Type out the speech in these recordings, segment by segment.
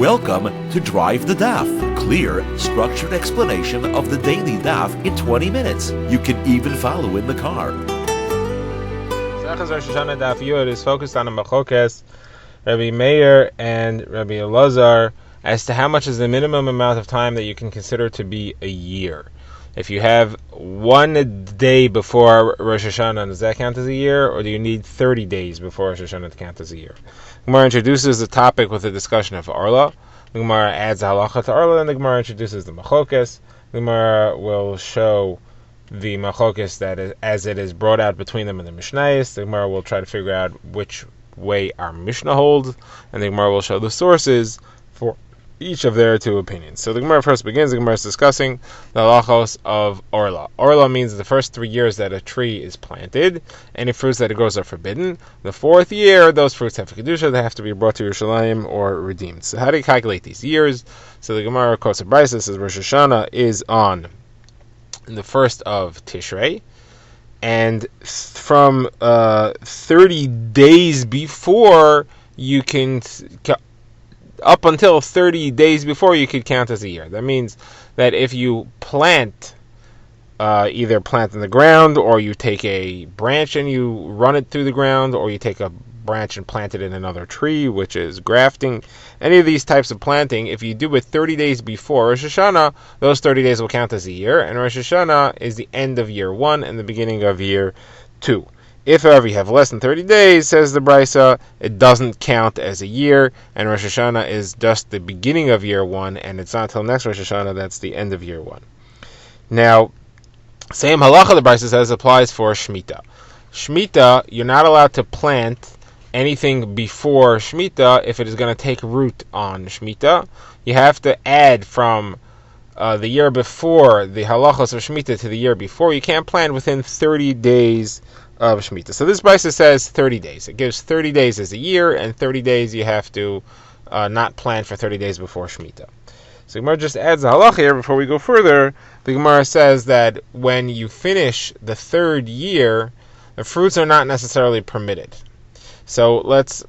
Welcome to Drive the Daf. Clear, structured explanation of the daily daf in 20 minutes. You can even follow in the car. Rosh Hashana Daf Yud is focused on a machokes, Rabbi Meir and Rabbi Elazar, as to how much is the minimum amount of time that you can consider to be a year. If you have 1 day before Rosh Hashanah, does that count as a year, or do you need 30 days before Rosh Hashanah to count as a year? The Gemara introduces the topic with a discussion of Arla. The Gemara adds halacha to Arla, and the Gemara introduces the machokes. The Gemara will show the machokes that as it is brought out between them in the Mishnayos. The Gemara will try to figure out which way our Mishnah holds, and the Gemara will show the sources for each of their two opinions. So the Gemara first begins. The Gemara is discussing the halachos of Orla. Orla means the first 3 years that a tree is planted, any fruits that it grows are forbidden. The 4th year, those fruits have a kedusha, they have to be brought to Yerushalayim or redeemed. So how do you calculate these years? So the Gemara quotes a brisa, says Rosh Hashanah is on the 1st of Tishrei, and from 30 days before you can up until 30 days before you could count as a year. That means that if you plant, either plant in the ground, or you take a branch and you run it through the ground, or you take a branch and plant it in another tree, which is grafting, any of these types of planting, if you do it 30 days before Rosh Hashanah, those 30 days will count as a year, and Rosh Hashanah is the end of year 1 and the beginning of year 2. If, however, you have less than 30 days, says the Brisa, it doesn't count as a year, and Rosh Hashanah is just the beginning of year 1, and it's not until next Rosh Hashanah that's the end of year 1. Now, same halacha the Brisa says applies for Shemitah. Shemitah, you're not allowed to plant anything before Shemitah if it is going to take root on Shemitah. You have to add from the year before the halachos of Shemitah to the year before. You can't plant within 30 days of Shemitah. So this brisa says 30 days. It gives 30 days as a year, and 30 days you have to not plant for 30 days before Shemitah. So Gemara just adds a halacha here before we go further. The Gemara says that when you finish the 3rd year, the fruits are not necessarily permitted. So let's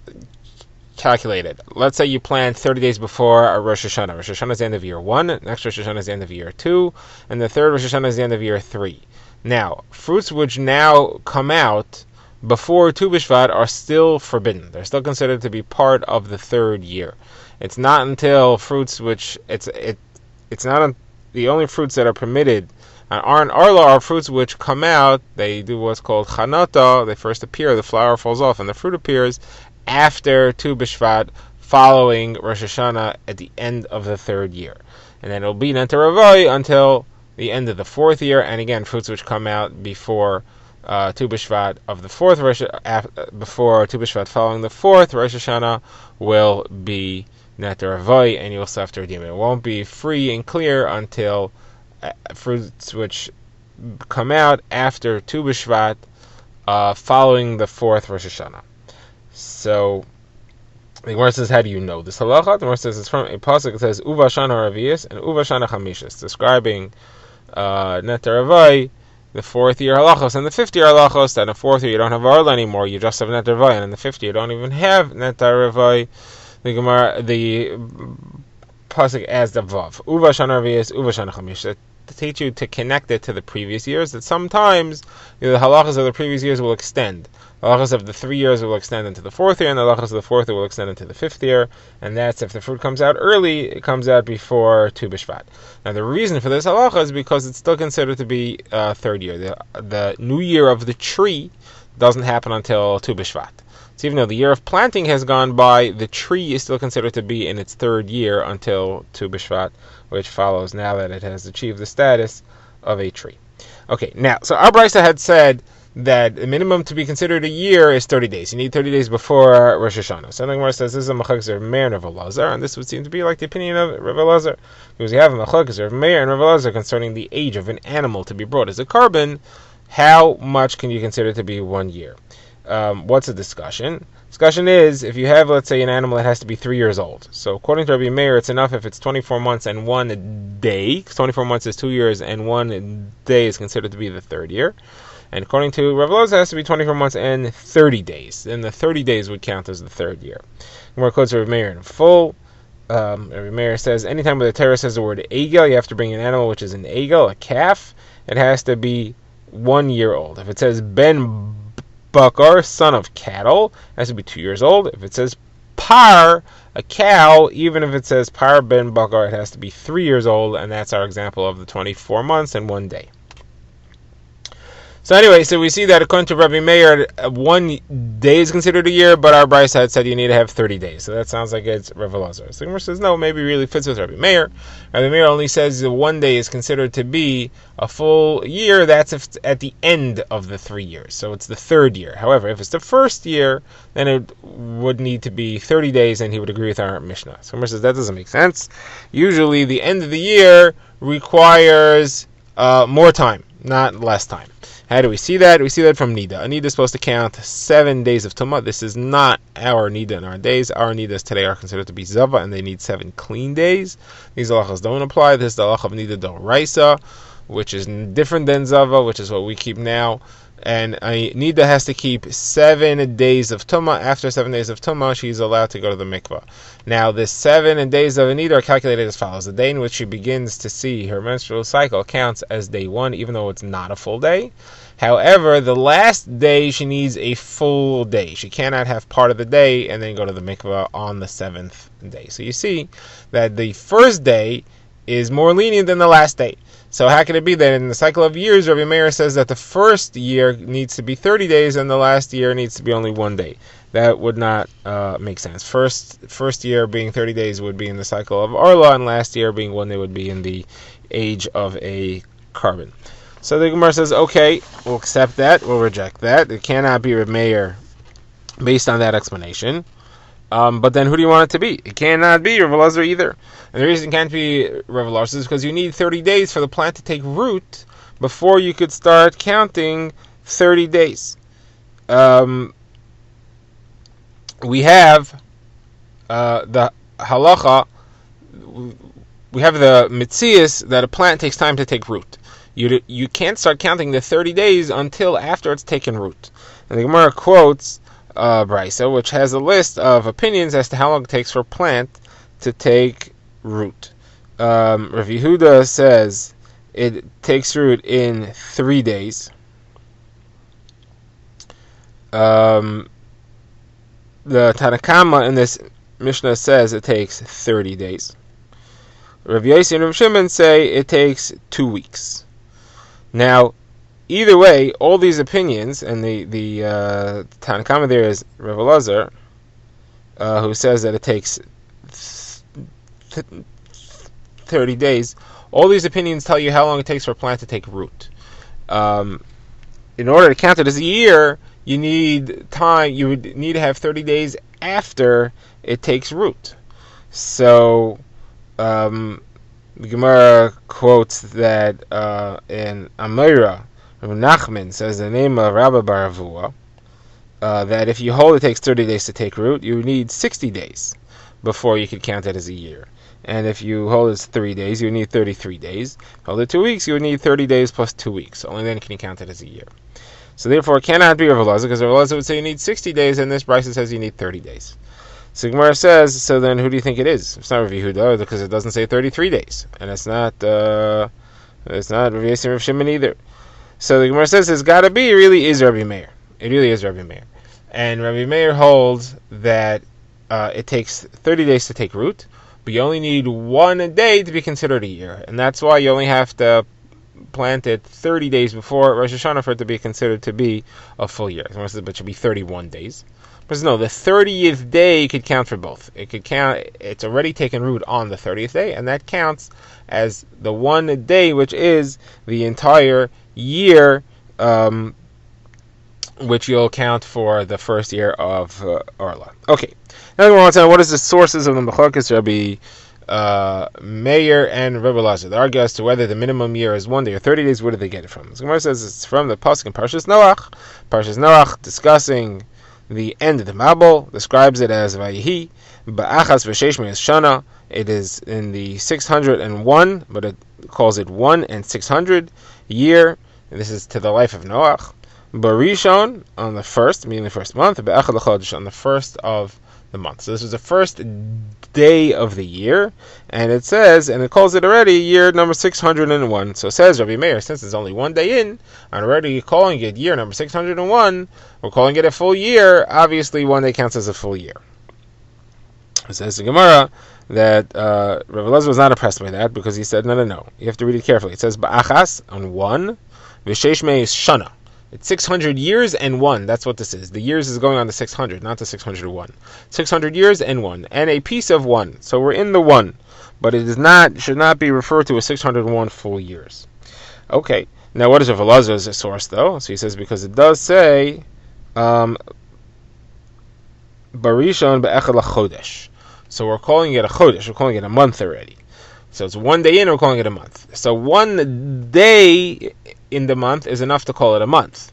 calculate it. Let's say you plant 30 days before Rosh Hashanah. Rosh Hashanah is the end of year 1, next Rosh Hashanah is the end of year 2, and the 3rd Rosh Hashanah is the end of year 3. Now, fruits which now come out before Tu B'Shvat are still forbidden. They're still considered to be part of the 3rd year. It's not until fruits which it's not the only fruits that are permitted aren't Arla are fruits which come out. They do what's called Chanata. They first appear, the flower falls off, and the fruit appears after Tu B'Shvat, following Rosh Hashanah at the end of the 3rd year, and then it'll be Nenter Ravai until the end of the 4th year, and again, fruits which come out before Tu B'Shvat of the 4th before Tu B'Shvat following the 4th Rosh Hashanah will be Neter Avoy, and you will have to redeem it. It won't be free and clear until fruits which come out after Tu B'Shvat following the 4th Rosh Hashanah. So the Gemara says, how do you know this halacha? The Gemara says it's from a pasuk that says Uva Shana Ravius and Uva Shana Chamishis, describing Neter Avai, the 4th year halachos, and the 5th year halachos. That in the 4th year you don't have Arla anymore, you just have Neter Avai, and in the 5th year you don't even have Neter Avai. The Gemara, the pasuk adds the Vav, Uva Shana Ravius, Uva Shana Chamishis, to teach you to connect it to the previous years, that sometimes the halachas of the previous years will extend. The halachas of the 3 years will extend into the 4th year, and the halachas of the 4th year will extend into the 5th year, and that's if the fruit comes out early, it comes out before Tu B'Shvat. Now the reason for this halacha is because it's still considered to be 3rd year. The new year of the tree doesn't happen until Tu B'Shvat. So even though the year of planting has gone by, the tree is still considered to be in its 3rd year until Tu B'Shvat, which follows now that it has achieved the status of a tree. Okay, now, so our brisa had said that the minimum to be considered a year is 30 days. You need 30 days before Rosh Hashanah. So the Gemara says this is a machokes of Meir and Rav Elazar, and this would seem to be like the opinion of Rav Elazar, because you have a machokes of Meir and Rav Elazar concerning the age of an animal to be brought as a carbon. How much can you consider to be 1 year? What's the discussion? Discussion is, if you have, let's say, an animal that has to be 3 years old. So according to Rabbi Meir, it's enough if it's 24 months and 1 day, because 24 months is 2 years, and 1 day is considered to be the 3rd year. And according to Rav Elazar, it has to be 24 months and 30 days. Then the 30 days would count as the 3rd year. More quotes Rav Meir in full. Rabbi Meir says, anytime where the Torah says the word egel, you have to bring an animal which is an egel, a calf. It has to be 1 year old. If it says ben bakar, son of cattle, it has to be 2 years old. If it says par, a cow, even if it says par ben bakar, it has to be 3 years old, and that's our example of the 24 months and 1 day. So anyway, so we see that according to Rabbi Meir, 1 day is considered a year, but our Bryce had said you need to have 30 days. So that sounds like it's Rav Elazar. So the Gemara says, no, maybe it really fits with Rabbi Meir. Rabbi Meir only says that 1 day is considered to be a full year. That's if it's at the end of the 3 years. So it's the third year. However, if it's the first year, then it would need to be 30 days, and he would agree with our Mishnah. So the Gemara says, that doesn't make sense. Usually the end of the year requires more time, not less time. How do we see that? We see that from Nida. A Nida is supposed to count 7 days of Tumah. This is not our Nida in our days. Our Nidas today are considered to be Zava, and they need 7 clean days. These halachas don't apply. This is the halacha of Nida Doraisa, which is different than Zava, which is what we keep now. And a Nida has to keep 7 days of Tumah. After 7 days of Tumah, she's allowed to go to the mikvah. Now, the 7 days of a Nida are calculated as follows. The day in which she begins to see her menstrual cycle counts as day 1, even though it's not a full day. However, the last day she needs a full day. She cannot have part of the day and then go to the mikvah on the 7th day. So you see that the first day is more lenient than the last day. So how can it be that in the cycle of years, Rabbi Meir says that the first year needs to be 30 days and the last year needs to be only 1 day? That would not make sense. First year being 30 days would be in the cycle of Orla, and last year being 1 day would be in the age of a carbon. So the Gemara says, okay, we'll accept that, we'll reject that. It cannot be Rabbi Meir based on that explanation. But then who do you want it to be? It cannot be Rav Elazar either. And the reason it can't be Rav Elazar is because you need 30 days for the plant to take root before you could start counting 30 days. We have the halacha, we have the mitzias that a plant takes time to take root. You can't start counting the 30 days until after it's taken root. And the Gemara quotes Brisa, which has a list of opinions as to how long it takes for a plant to take root. Rav Yehuda says it takes root in 3 days. The Tanakama in this Mishnah says it takes 30 days. Rav Yossi and Rav Shimon say it takes 2 weeks. Now, either way, all these opinions, and the Tanakama there is Rav Elazar, who says that it takes 30 days. All these opinions tell you how long it takes for a plant to take root. In order to count it as a year, you need time. You would need to have 30 days after it takes root. So, the Gemara quotes that in Amira, Rav Nachman says the name of Rabbi Baravua, that if you hold it takes 30 days to take root, you need 60 days before you could count it as a year. And if you hold it 3 days, you need 33 days. Hold it 2 weeks, you would need 30 days plus 2 weeks. Only then can you count it as a year. So therefore, it cannot be Rav Elazar, because Rav Elazar would say you need 60 days, and this Brisa says you need 30 days. So Gemara says, so then who do you think it is? It's not Rav Yehuda, because it doesn't say 33 days, and it's not Rav Yossi and Rav Shimon either. So the Gemara says it's got to be, it really is Rabbi Meir. It really is Rabbi Meir. And Rabbi Meir holds that it takes 30 days to take root, but you only need 1 day to be considered a year, and that's why you only have to plant it 30 days before Rosh Hashana for it to be considered to be a full year. So but it should be 31 days. But no, the 30th day could count for both. It could count. It's already taken root on the 30th day, and that counts as the 1 day, which is the entire year, which you'll count for the first year of Orla. Okay. Now we want to know what is the sources of the Machlokas Rabbi Meir and Rabbi Elazar. They argue as to whether the minimum year is 1 day or 30 days. Where do they get it from? The Gemara says it's from the pasuk in Parshas Noach. Parshas Noach discussing the end of the Mabul, describes it as Vayihi Ba'achas V'Sheish Me'ez Shana. It is in the 601, but it calls it 1 and 600 year. And this is to the life of Noach. Barishon on the first, meaning the first month, Be'echad l'chodesh on the first of the month. So this was the first day of the year, and it says, and it calls it already year number 601. So it says Rabbi Meir, since it's only one day in, and already calling it year number 601, we're calling it a full year. Obviously, one day counts as a full year. It says the Gemara that Rabbi Elazar was not impressed by that because he said, no. You have to read it carefully. It says Ba'achas on one, V'sheish meis shana. It's 600 years and one. That's what this is. The years is going on to 600, not to 601. 600 years and one, and a piece of one. So we're in the one, but it is not, should not be referred to as 601 full years. Okay. Now, what is Rav Elazar's source though? So he says because it does say Barishon be'echad l'chodesh. So we're calling it a chodesh. We're calling it a month already. So it's one day in, we're calling it a month. So one day in the month is enough to call it a month.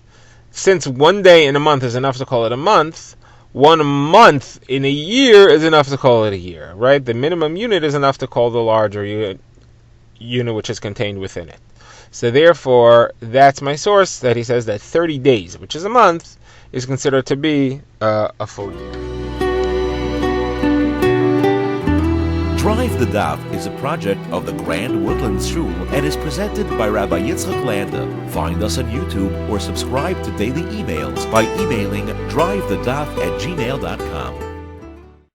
Since one day in a month is enough to call it a month, 1 month in a year is enough to call it a year, right? The minimum unit is enough to call the larger unit which is contained within it. So therefore, that's my source that he says that 30 days, which is a month, is considered to be a full year. Drive the Daf is a project of the Grand Woodlands Shul and is presented by Rabbi Yitzchak Landa. Find us on YouTube or subscribe to daily emails by emailing drivethedaf@gmail.com.